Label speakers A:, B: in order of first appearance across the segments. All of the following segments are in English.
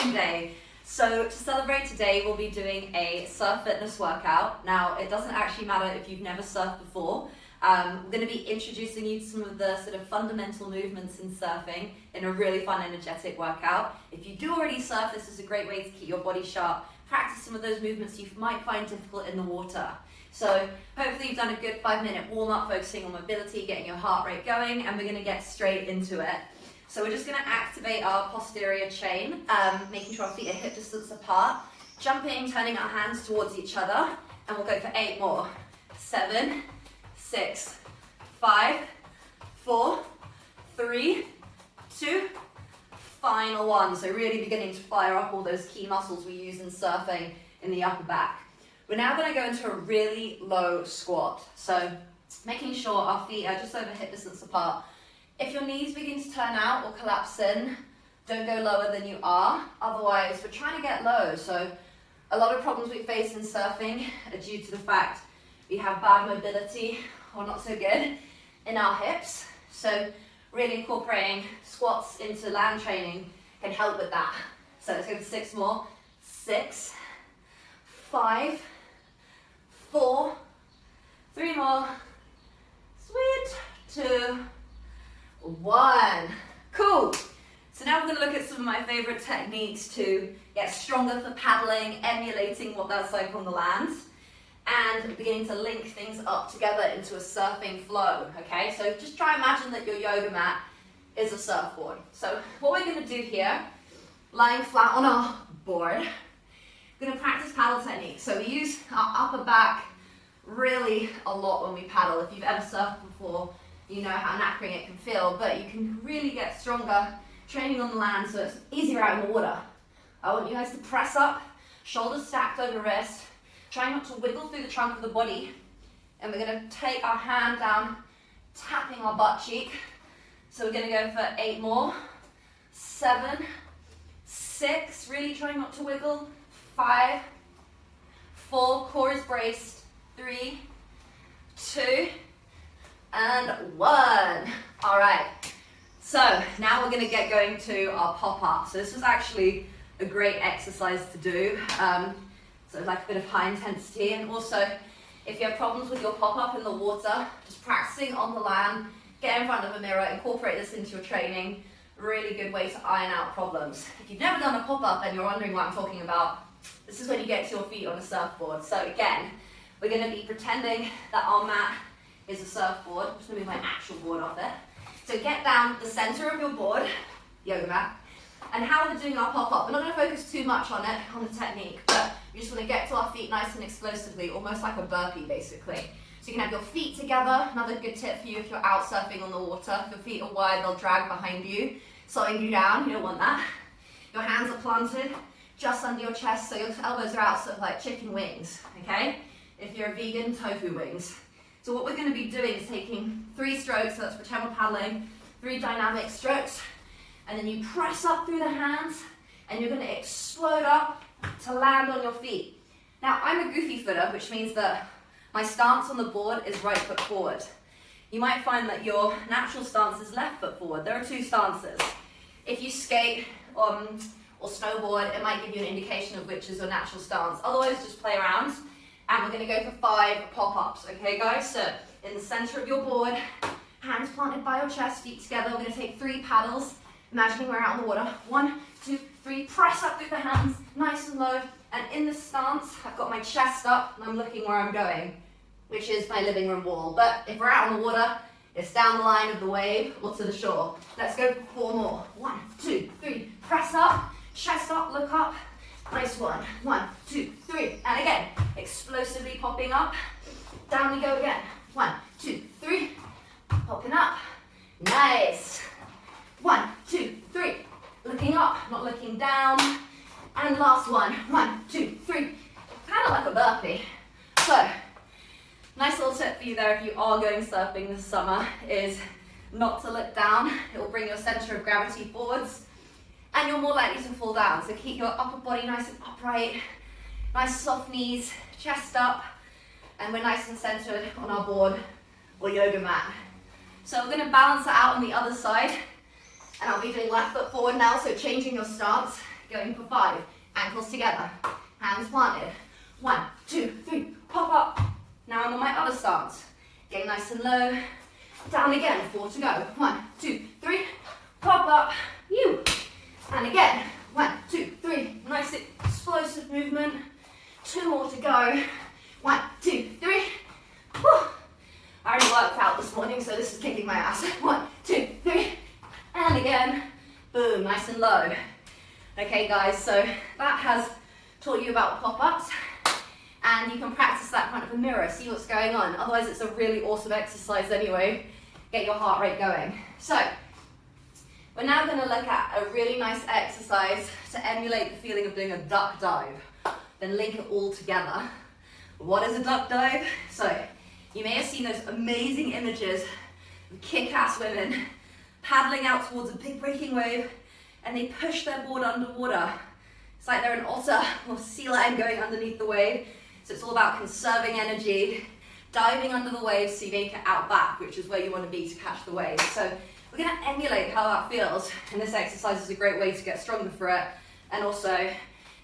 A: surfing day. So to celebrate today, we'll be doing a surf fitness workout. Now, it doesn't actually matter if you've never surfed before. We're going to be introducing you to some of the sort of fundamental movements in surfing in a really fun, energetic workout. If you do already surf, this is a great way to keep your body sharp. Practice some of those movements you might find difficult in the water. So hopefully you've done a good 5-minute warm-up, focusing on mobility, getting your heart rate going, and we're going to get straight into it. So we're just going to activate our posterior chain, making sure our feet are hip distance apart, jumping, turning our hands towards each other, and we'll go for 8 more. 7, 6, 5, 4, 3, 2, final one. So really beginning to fire up all those key muscles we use in surfing in the upper back. We're now going to go into a really low squat. So making sure our feet are just over hip distance apart. If your knees begin to turn out or collapse in, don't go lower than you are. Otherwise, we're trying to get low. So a lot of problems we face in surfing are due to the fact we have bad mobility or not so good in our hips. So really incorporating squats into land training can help with that. So let's go for 6 more. 6, 5, 4, 3 more. Sweet. 2, 1. Cool. So now we're going to look at some of my favorite techniques to get stronger for paddling, emulating what that's like on the land, and beginning to link things up together into a surfing flow. Okay, so just try and imagine that your yoga mat is a surfboard. So what we're going to do here, lying flat on our board, we're going to practice paddle techniques. So we use our upper back really a lot when we paddle. If you've ever surfed before, you know how knackering it can feel, but you can really get stronger training on the land so it's easier out in the water. I want you guys to press up, shoulders stacked over wrist, try not to wiggle through the trunk of the body, and we're going to take our hand down, tapping our butt cheek. So we're going to go for 8 more. 7, 6, really trying not to wiggle. 5, 4, core is braced. 3, 2, and 1. All right, so now we're going to get going to our pop-up. So this is actually a great exercise to do. So it's like a bit of high intensity, and also if you have problems with your pop-up in the water, just practicing on the land, get in front of a mirror, incorporate this into your training. Really good way to iron out problems. If you've never done a pop-up and you're wondering what I'm talking about, this is when you get to your feet on a surfboard. So again, we're going to be pretending that our mat is a surfboard. I'm just going to move my actual board off it. So get down the center of your board, yoga mat, and how we're doing our pop-up. We're not going to focus too much on it, on the technique, but we just want to get to our feet nice and explosively, almost like a burpee basically. So you can have your feet together. Another good tip for you if you're out surfing on the water. If your feet are wide, they'll drag behind you, slowing you down. You don't want that. Your hands are planted just under your chest, so your elbows are out, sort of like chicken wings, okay? If you're a vegan, tofu wings. So what we're going to be doing is taking 3 strokes, so let's pretend we're paddling, 3 dynamic strokes, and then you press up through the hands, and you're going to explode up to land on your feet. Now, I'm a goofy footer, which means that my stance on the board is right foot forward. You might find that your natural stance is left foot forward. There are 2 stances. If you skate or snowboard, it might give you an indication of which is your natural stance. Otherwise, just play around. And we're going to go for 5 pop-ups, okay guys? So in the center of your board, hands planted by your chest, feet together. We're going to take 3 paddles, imagining we're out in the water. 1, 2, 3, press up through the hands, nice and low. And in this stance, I've got my chest up and I'm looking where I'm going, which is my living room wall. But if we're out in the water, it's down the line of the wave or to the shore. Let's go for 4 more. 1, 2, 3, press up, chest up, look up. Nice one. 1, 2, 3. And again, explosively popping up. Down we go again. 1, 2, 3. Popping up. Nice. 1, 2, 3. Looking up, not looking down. And last one. 1, 2, 3. Kind of like a burpee. So, nice little tip for you there if you are going surfing this summer is not to look down. It will bring your center of gravity forwards, and you're more likely to fall down. So keep your upper body nice and upright, nice soft knees, chest up, and we're nice and centered on our board or yoga mat. So we're going to balance it out on the other side, and I'll be doing left foot forward now, so changing your stance. going for 5. Ankles together, hands planted. 1, 2, 3, pop up. Now I'm on my other stance. Getting nice and low. Down again, 4 to go. 1, 2, 3, pop up. You. And again, 1, 2, 3. Nice explosive movement. 2 more to go. 1, 2, 3. Whew. I already worked out this morning, so this is kicking my ass. 1, 2, 3. And again, boom, nice and low. Okay guys, so that has taught you about pop-ups, and you can practice that in front of a mirror, see what's going on. Otherwise it's a really awesome exercise anyway. Get your heart rate going. So, we're now going to look at a really nice exercise to emulate the feeling of doing a duck dive. Then link it all together. What is a duck dive? So, you may have seen those amazing images of kick-ass women paddling out towards a big breaking wave, and they push their board underwater. It's like they're an otter or sea lion going underneath the wave. So it's all about conserving energy, diving under the wave so you make it out back, which is where you want to be to catch the wave. So we're going to emulate how that feels, and this exercise is a great way to get stronger for it and also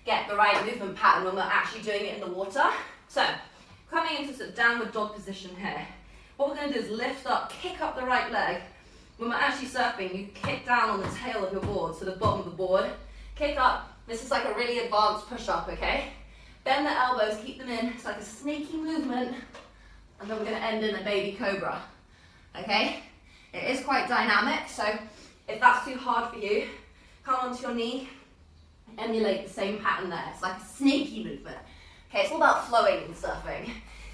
A: get the right movement pattern when we're actually doing it in the water. So coming into sort of downward dog position here, what we're going to do is lift up, kick up the right leg. When we're actually surfing, you kick down on the tail of your board, so the bottom of the board. Kick up. This is like a really advanced push-up, okay? Bend the elbows, keep them in. It's like a snaky movement. And then we're going to end in a baby cobra, okay? It is quite dynamic, so if that's too hard for you, come onto your knee, emulate the same pattern there. It's like a snaky movement. Okay, it's all about flowing in surfing.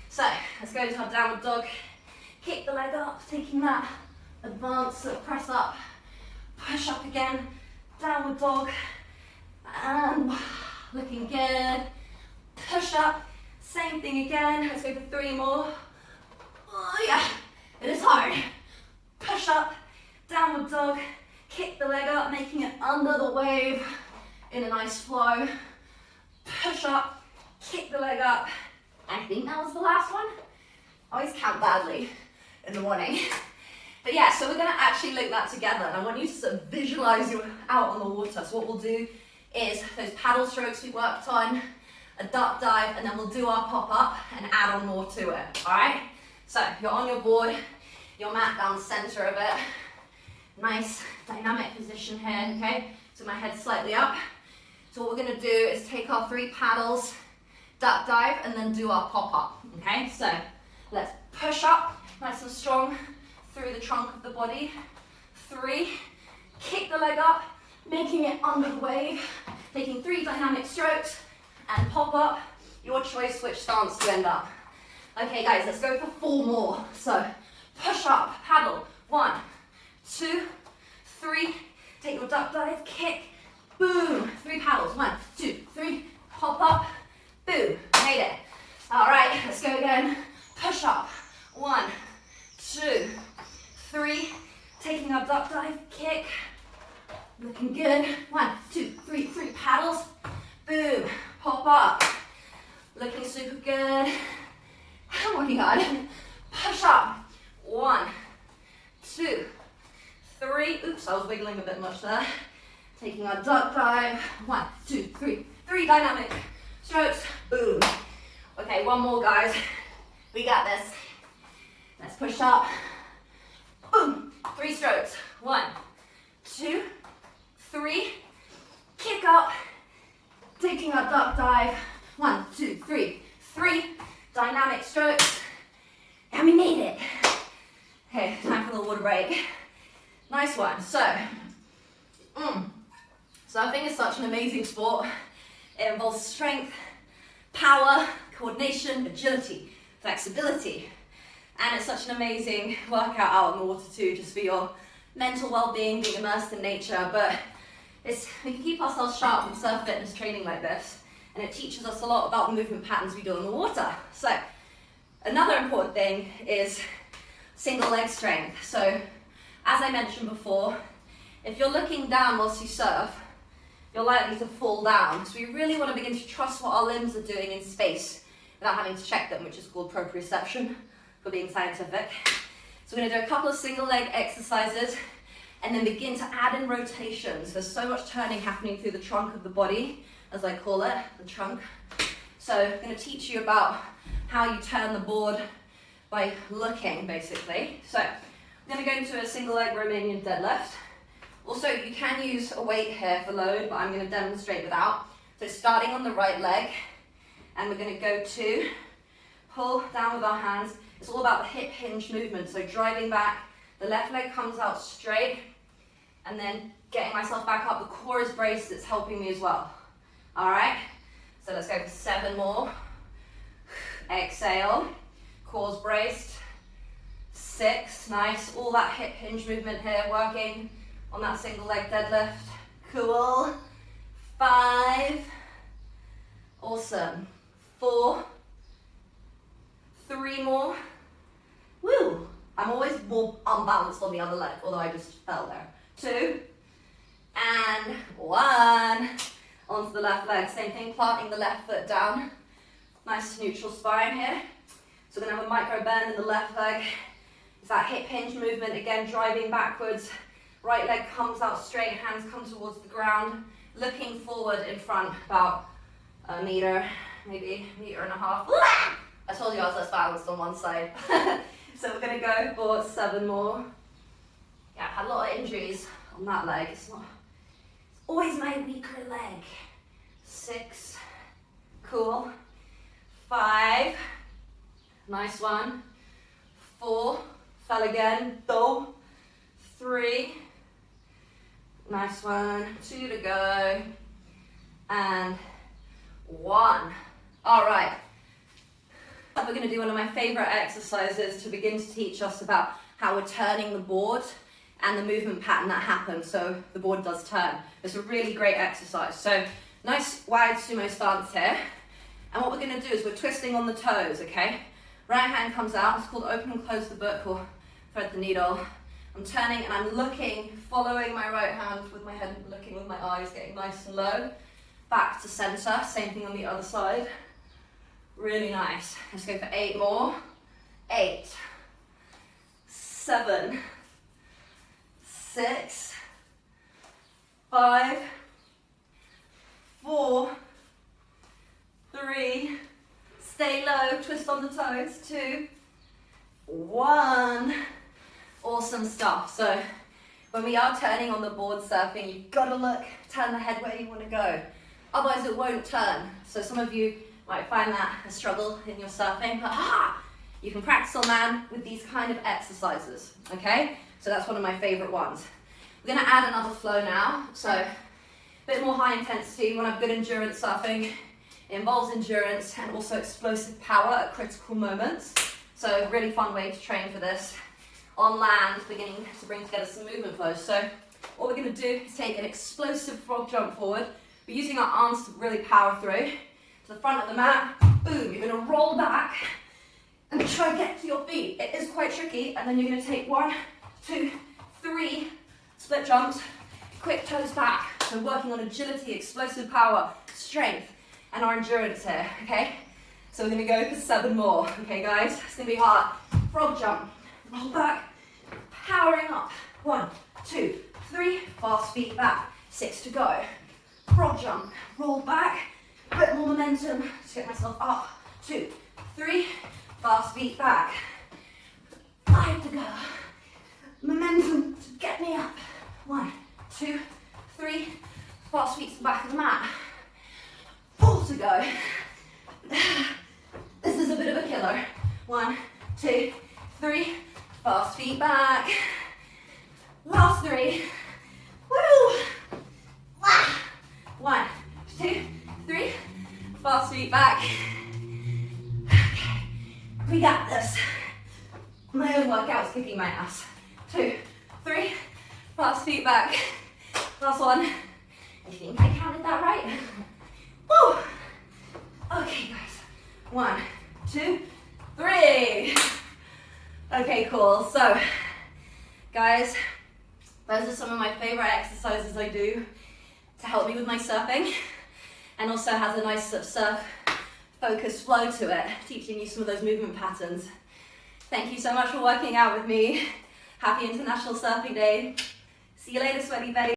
A: So, let's go into our downward dog. Kick the leg up, taking that advance, press up, push up again, downward dog, and looking good, push up, same thing again, let's go for 3 more, oh yeah, it is hard, push up, downward dog, kick the leg up, making it under the wave, in a nice flow, push up, kick the leg up, I think that was the last one, I always count badly in the morning. But yeah, so we're going to actually link that together, and I want you to sort of visualize you out on the water. So what we'll do is those paddle strokes we worked on, a duck dive, and then we'll do our pop-up and add on more to it, all right? So you're on your board, your mat down the center of it. Nice dynamic position here, okay? So my head's slightly up. So what we're going to do is take our 3 paddles, duck dive, and then do our pop-up, okay? So let's push up, nice and strong, through the trunk of the body. 3, kick the leg up, making it under the wave, taking 3 dynamic strokes, and pop up. Your choice which stance to end up. Okay guys, let's go for 4 more. So, push up, paddle, 1, 2, 3, take your duck dive, kick, boom, 3 paddles, 1, 2, 3, pop up, boom, made it. All right, let's go again, push up, 1, 2, 3, taking our duck dive, kick, looking good, 1, 2, 3, 3 paddles, boom, pop up, looking super good, working hard, push up, 1, 2, 3, oops, I was wiggling a bit much there, taking our duck dive, 1, 2, 3, 3 dynamic strokes, boom. Okay, 1 more guys, we got this, let's push up, boom, 3 strokes, 1, 2, 3, kick up, taking our duck dive, 1, 2, 3, 3 dynamic strokes, and we made it. Okay, time for the water break. Nice one. So, surfing is such an amazing sport. It involves strength, power, coordination, agility, flexibility, and it's such an amazing workout out in the water too, just for your mental well-being, being immersed in nature. But we can keep ourselves sharp with surf fitness training like this, and it teaches us a lot about the movement patterns we do in the water. So another important thing is single leg strength. So as I mentioned before, if you're looking down whilst you surf, you're likely to fall down. So we really want to begin to trust what our limbs are doing in space without having to check them, which is called proprioception, for being scientific. So we're going to do a couple of single leg exercises. and then begin to add in rotations. There's so much turning happening through the trunk of the body, as I call it, the trunk. So I'm going to teach you about how you turn the board by looking, basically. So I'm going to go into a single leg Romanian deadlift. Also, you can use a weight here for load, but I'm going to demonstrate without. So starting on the right leg, and we're going to go to pull down with our hands. It's all about the hip hinge movement, so driving back, the left leg comes out straight, and then getting myself back up. The core is braced, it's helping me as well. All right, so let's go for 7 more. Exhale, core's braced. 6, nice, all that hip hinge movement here, working on that single leg deadlift. Cool. 5, awesome. 4, 3 more. Woo! I'm always more unbalanced on the other leg, although I just fell there. 2, and 1. Onto the left leg, same thing, planting the left foot down. Nice neutral spine here. So we're gonna have a micro bend in the left leg. It's that hip hinge movement, again, driving backwards. Right leg comes out straight, hands come towards the ground. Looking forward in front, about a meter, maybe 1.5 meters. I told you I was less balanced on one side. So we're gonna go for 7 more. Yeah, I've had a lot of injuries on that leg. It's always my weaker leg. 6, cool. 5, nice one. 4, fell again, 2, 3, nice one. 2 to go, and 1. All right. We're going to do one of my favorite exercises to begin to teach us about how we're turning the board and the movement pattern that happens so the board does turn. It's a really great exercise. So nice wide sumo stance here. And what we're going to do is we're twisting on the toes, okay? Right hand comes out. It's called open and close the book or thread the needle. I'm turning and I'm looking, following my right hand with my head, looking with my eyes, getting nice and low. Back to center. Same thing on the other side. Really nice. Let's go for 8 more. 8, 7, 6, 5, 4, 3, stay low, twist on the toes, 2, 1. Awesome stuff. So when we are turning on the board surfing, you've got to look, turn the head where you want to go. Otherwise it won't turn. So some of you might find that a struggle in your surfing, but you can practice on that with these kind of exercises, okay? So that's one of my favorite ones. We're gonna add another flow now. So a bit more high intensity. When I have good endurance surfing, it involves endurance and also explosive power at critical moments. So a really fun way to train for this. On land, beginning to bring together some movement flows. So what we're gonna do is take an explosive frog jump forward. We're using our arms to really power through. To the front of the mat, boom, you're gonna roll back and try to get to your feet. It is quite tricky, and then you're gonna take 1, 2, 3 split jumps, quick toes back. So working on agility, explosive power, strength, and our endurance here, okay? So we're gonna go for 7 more, okay guys? It's gonna be hard. Frog jump, roll back, powering up. 1, 2, 3, fast feet back. 6 to go. Frog jump, roll back, a bit more momentum to get myself up. 2, 3, fast feet back. 5 to go. Momentum to get me up. 1, 2, 3, fast feet to the back of the mat. 4 to go. This is a bit of a killer. 1, 2, 3, fast feet back. Last 3. Woo! 1, 2, 3, fast feet back. Okay, we got this. My own workout's kicking my ass. 2, 3, fast feet back. Last one. I think I counted that right. Woo! Okay, guys. 1, 2, 3. Okay, cool. So, guys, those are some of my favorite exercises I do to help me with my surfing, and also has a nice sort of surf focused flow to it, teaching you some of those movement patterns. Thank you so much for working out with me. Happy International Surfing Day. See you later, sweaty belly.